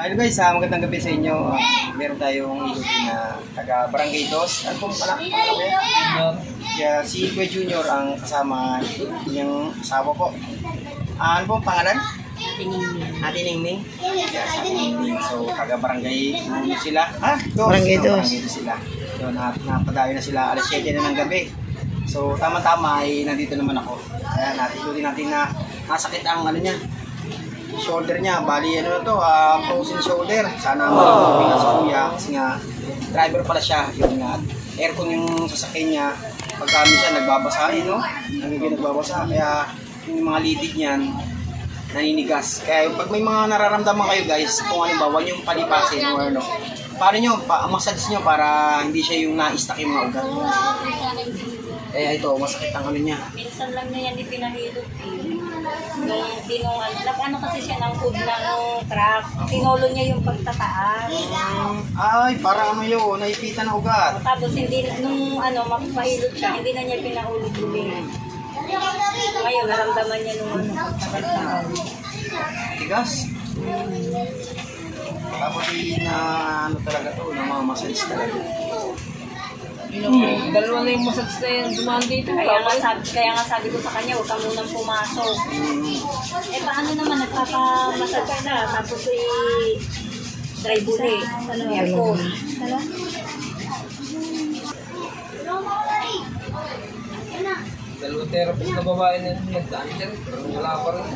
Hello guys, magandang gabi sa inyo. Meron tayong ilutin na taga Barangay Dos. Ano pong pala? Yeah, si Kuya Junior ang kasama yung asawa po. Ano pong pangalan? Ate Ningning. Yeah, Ate Ningning. So, taga Barangay sila. Dos. Barangay Dos. Barangay Dos sila. So, napadayo na sila alas 7 na ng gabi. So, tama-tama ay nandito naman ako. Kaya ilutin natin na nasakit ang ano niya. Shoulder niya, bali ano to, frozen shoulder. Sana mag-uwi nga si kuya kasi nga driver pala siya. Yun nga, aircon yung sasakyan niya. Pagka minsan nagbabasa, no? Nagbabasa, kaya yung mga litid niyan naninigas. Kaya pag may mga nararamdaman kayo guys, kung halimbawa yung palipasin or ano, paano nyo, massage nyo para hindi siya yung na-stuck yung mga ugat. Kaya ito, masakit ang ano niya. Minsan lang na yan ipinahilot ano kasi siya ng hood na ng truck. Tinolo niya yung pagtataas. Ay, parang ano yun, naipitan ng ugat. Tapos hindi, nung mapapahilot siya, hindi na niya pinaulit-ulit. Ngayon, naramdaman niya nung pagtataas. Tigas. Tapos na ano talaga to, na mga massage talaga. Dalawa na yung massage na yan dumaan dito. Kaya nga sabi ko sa kanya, huwag ka munang pumasok. Eh paano naman, nagpapamassage ka na, tapos drive ulit. Aircon. Dalawang therapist na babae na nagdaan dyan. Pero wala pa rin.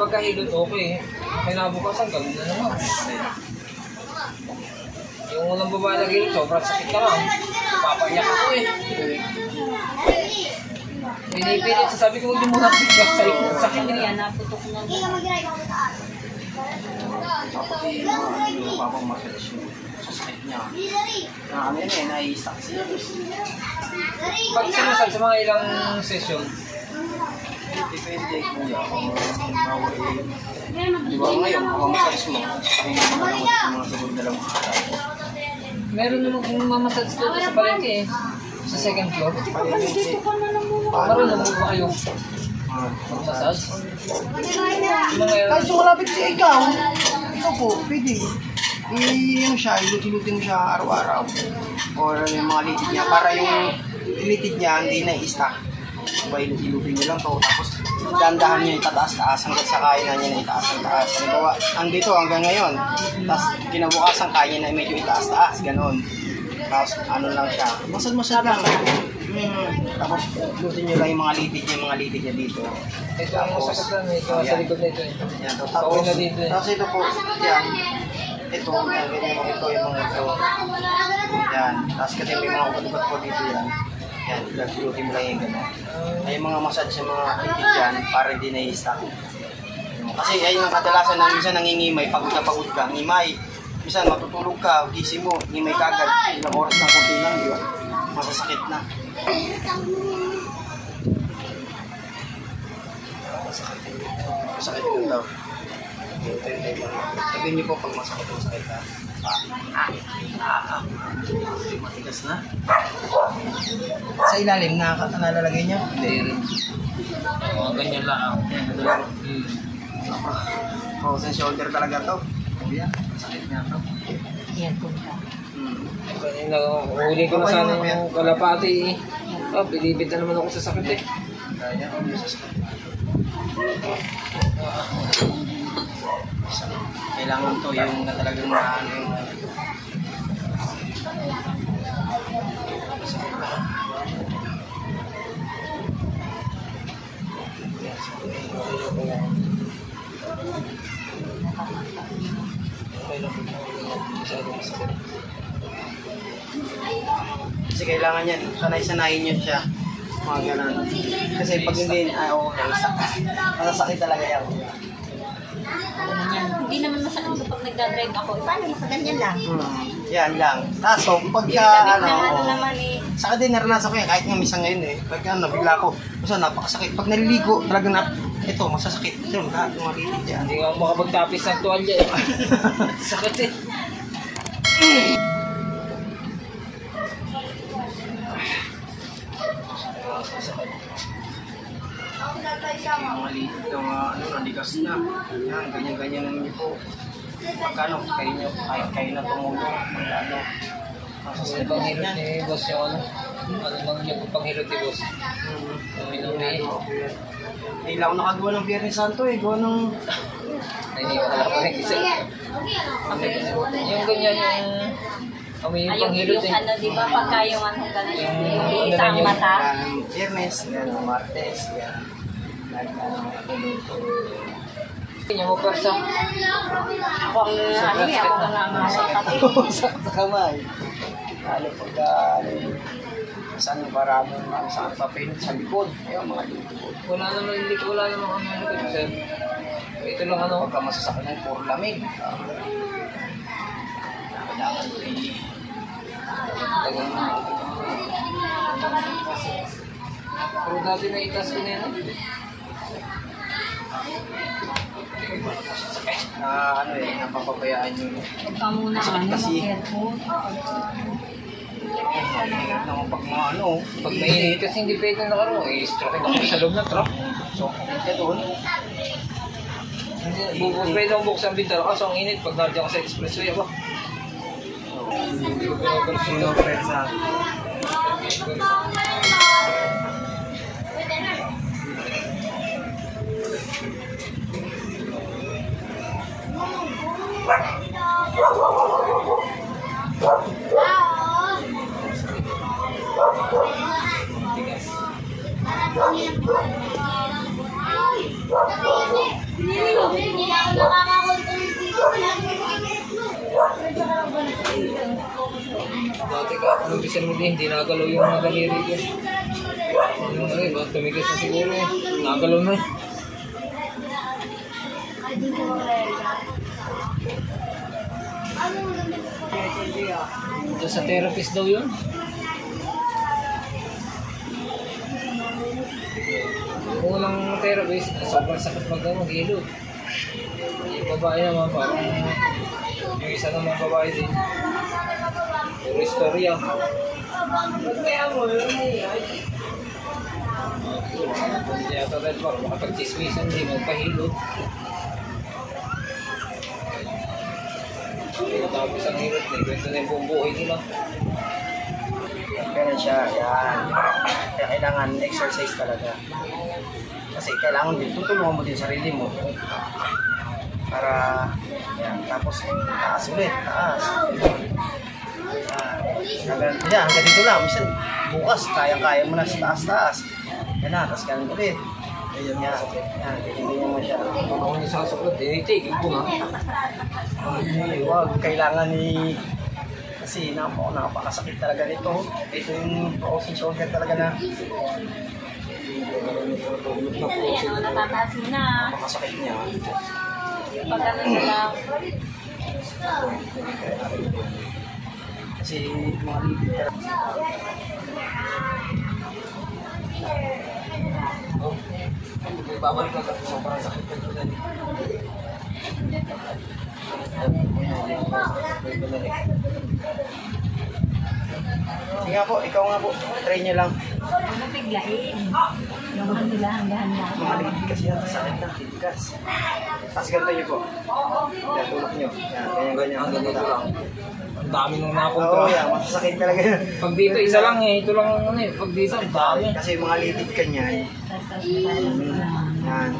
Pagkahilot okay. Kinabukasan, ganun na naman. Yung unang babae na gilid, sobrang sakit ka lang. Papayak ako eh. Pinipilit, sabi ko hindi mo nakikita sa sakit niya. Naputok na. Yung papamassage yung sasakit niya. Na ano yun eh, nai-stuck siya. Pag sinasal sa mga ilang session, Depende kuya kung bawal eh. Di ba ngayon, kung massage mo, ay mga sabon na lang meron naman kung mamassage dito sa palengke eh. Sa second floor. Marunong mo ba kayo? Massage? Kahit malapit siya ikaw po, pwede. Ano siya, ilutin mo siya araw-araw. Or yung mga litid niya, para yung litid niya hindi na-i-stack. Diba, ilutin niya lang to. Tapos, dandahan niya itataas-taas hanggang sa kaya na niya na itaas-taas. Halimbawa, andito hanggang ngayon. Tapos, kinabukasan kaya na medyo itaas-taas. Ganon. Tapos, ano lang siya. Masad-masad lang. Tapos, ilutin niyo lang yung mga litid niya dito. Ito ang masakit lang. Ito sa likod na ito eh. Yan, tapos ito po, yan. Ito yung mga ito. Yan. Tapos kasi may mga ugat-ugat po dito yan. Yan, ilutin mo lang yung gano'n. Ay mga massage sa mga litid dyan para hindi na-i-stuck. Kasi ayun ang kadalasan na minsan nangingimay, pagod na pagod ka, ngimay. Minsan matutulog ka, gising mo, ngimay ka agad. Ilang oras na kunti lang, di ba? Masasakit na. Masakit yun daw. Sabihin niyo po pag masakit yung sakit ha. Matigas na. Sa ilalim, nalalagay niyo? Hindi rin. O, ganyan lang. Yan, lang. Frozen shoulder talaga to. Yan, sakit niya to. Yan, punta. Kanina, huli ko na sana yung kalapati eh. Pilipit na naman ako sa sakit eh. Kaya, masasakit. Kailangan to yung talagang maano yung kasi kailangan yan, sanay-sanayin nyo siya mga ganun. Kasi pag hindi, masasakit talaga yan. Hindi naman masakit kapag nagdadrive ako. Paano sa ganyan lang? Yan lang. Kaso, pagka sakit din naranasan ko yan, kahit nga minsan ngayon eh. Pagka nabigla ko, basta napakasakit. Pag naliligo, talaga ito, masasakit. Ito, lahat ng mga litid yan. Hindi nga makapagtapis ng tuwalya eh. Sakit eh. mga liit na naligas na. Yan, ganyan-ganyan naman niyo po. Pagkano, kayo na tumulong. Magkano. Kasi panghirot ni boss yung ano bang yung panghirot ni boss? Minumi. Hindi lang ako nakagawa ng Biyernes Santo eh. Gawa ng... Hindi ko alam pa rin isa. Yung ganyan yung kami yung panghirot eh. Ano, di ba, pagka yung ano ganun, Yung yung isang mata. Biyernes, yan, Martes, yan. Yung upersa. Ako ang ano eh, ako ang nangangalat. Sa kamay. Lalo pagka, saan maraming saan papinit sa likod. Ayun, mga likod. Wala naman kami ano ko sir. Ito lang ano. Pagka masasakit ng puro lamig. Kailangan ko Pero dati na itas ko na yan. ano eh, napapabayaan yung Pagka muna ano, kasi. mag-airport. Mahirap naman pag mga ano. Pag mainit kasi hindi pwede na karo. I-stroke ako sa loob ng truck. So, kaya doon. Pwede akong buksan ang bintana kasi ang init pag nandiyan ako sa expressway ako. Hindi ko pinapansin Sino friends na? Dati ka, anong bisan mo din, hindi nagalaw yung mga daliri ko. Yung ano eh, bakit tumigas na siguro eh. Nagalaw na eh. Ito sa therapist daw yun. Yung unang therapist, sobrang sakit mag-hilot. Yung babae naman parang yung isa naman babae din. Puro istorya. Yata dahil parang makapag-chismisan, hindi magpahilot. Tapos ang hirot na, kwento na yung buong buhay nila. Ganun siya, yan. Kaya kailangan exercise talaga. Kasi kailangan din, tutulungan mo din sarili mo. Para, yan, tapos taas ulit, taas. Hanggang dito lang, minsan bukas, kaya-kaya mo na sa taas-taas. Yan na, tapos ganun ulit. Ayun nga, yan, ganyan mo siya. Kung ako nisasakot, tinitigil ko nga. Huwag, kailangan ni... Kasi napakasakit talaga nito. Ito yung frozen shoulder talaga na Natataas mo na. napakasakit niya. Pagka nila, Kasi mga libid talaga. Babalik ka sa sobrang sakit ka doon. Sige nga po, ikaw nga po. Try niyo lang. ano biglain. Gawin nila hanggang Mga libid kasi sakit na, tigas. Tapos ganito niyo po. Yan, tulak niyo. Yan, ganyan-ganyan. Ang ganito lang. Ang dami nung Oo, nakontra. yan. Masasakit talaga yan. Pag dito, isa lang eh. Ito lang ano eh. Pag dito, ang dami. Kasi mga libid ka niya. Yan.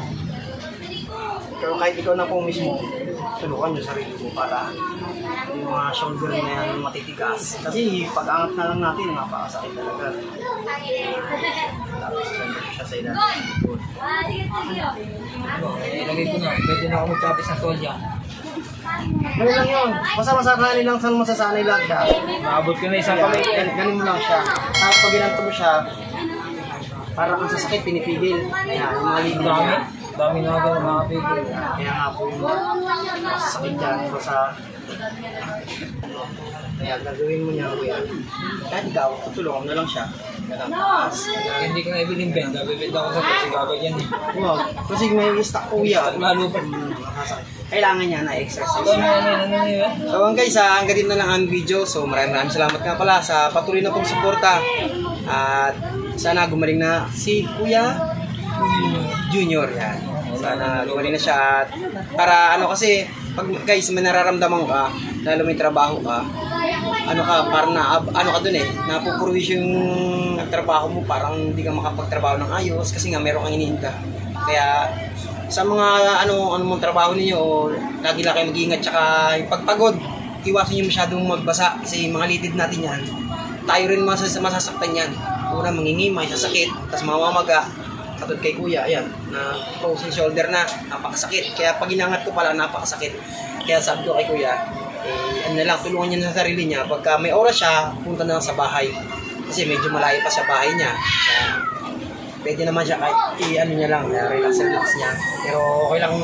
Pero kahit ikaw na po mismo, tulukan yung sarili mo para yung mga shoulder na yan matitigas. Kasi pag-angat na lang natin, napakasakit talaga. Tapos ganda siya sa ilalim. Ilagay ko na. Pwede na ako magtapis ng tolya. Ano lang yun, basta masasanay lang saan masasanay lang siya. Maabot ko na isang kamay ko. Ganin mo lang siya. Tapos pag ginanto mo siya, parang ang sasakit, pinipigil. Yan, yung mga libid Dami. niya. Dami na ako makapigil. Kaya nga po yung masasakit dyan. Basta, kaya gagawin mo niya, kuya. Kahit ikaw, tutulungan mo na lang siya. Ganang taas. Hindi ko na ibilin benda. Bibenta ko sa kasi gaganyan eh. Wow, kasi may stock kuya. Lalo pa. Kailangan niya na exercise. Ano yun? So guys, hanggang dito na lang ang video. So maraming salamat nga pala sa patuloy na pong suporta. At sana gumaling na si Kuya Junior yan. Sana lumali na siya at para ano kasi pag guys may nararamdaman ka, lalo may trabaho ka, ano ka, parang ano ka dun napupurwish yung trabaho mo, parang hindi ka makapagtrabaho ng ayos kasi nga meron kang iniinda. Kaya sa mga ano mong trabaho ninyo, lagi lang kayo mag-iingat, tsaka yung pagpagod, iwasan nyo masyadong magbasa kasi mga litid natin yan. Tayo rin masasaktan yan. Una, mangingimay, sasakit, tapos mamamaga. Katulad kay kuya, ayan, na frozen shoulder na, napakasakit. Kaya pag inangat ko pala, napakasakit. Kaya sabi ko kay kuya, ano na lang, tulungan niya sa sarili niya. Pagka may oras siya, punta na lang sa bahay. Kasi medyo malayo pa sa bahay niya. Kaya pwede naman siya kahit ano niya lang, relax niya. Pero okay lang,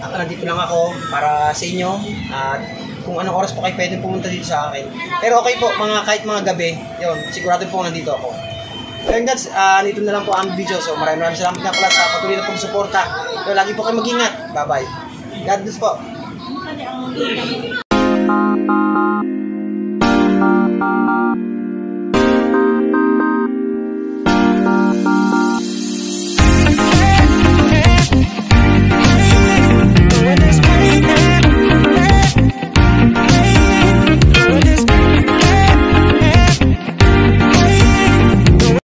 nandito lang ako para sa inyo. At kung anong oras po kayo pwede pumunta dito sa akin. Pero okay po, kahit mga gabi, yun, sigurado po nandito ako. Ayun guys, nito na lang po ang video. So maraming salamat nga pala sa patuloy na pong suporta. So lagi po kayo mag-ingat. Bye-bye. God bless po.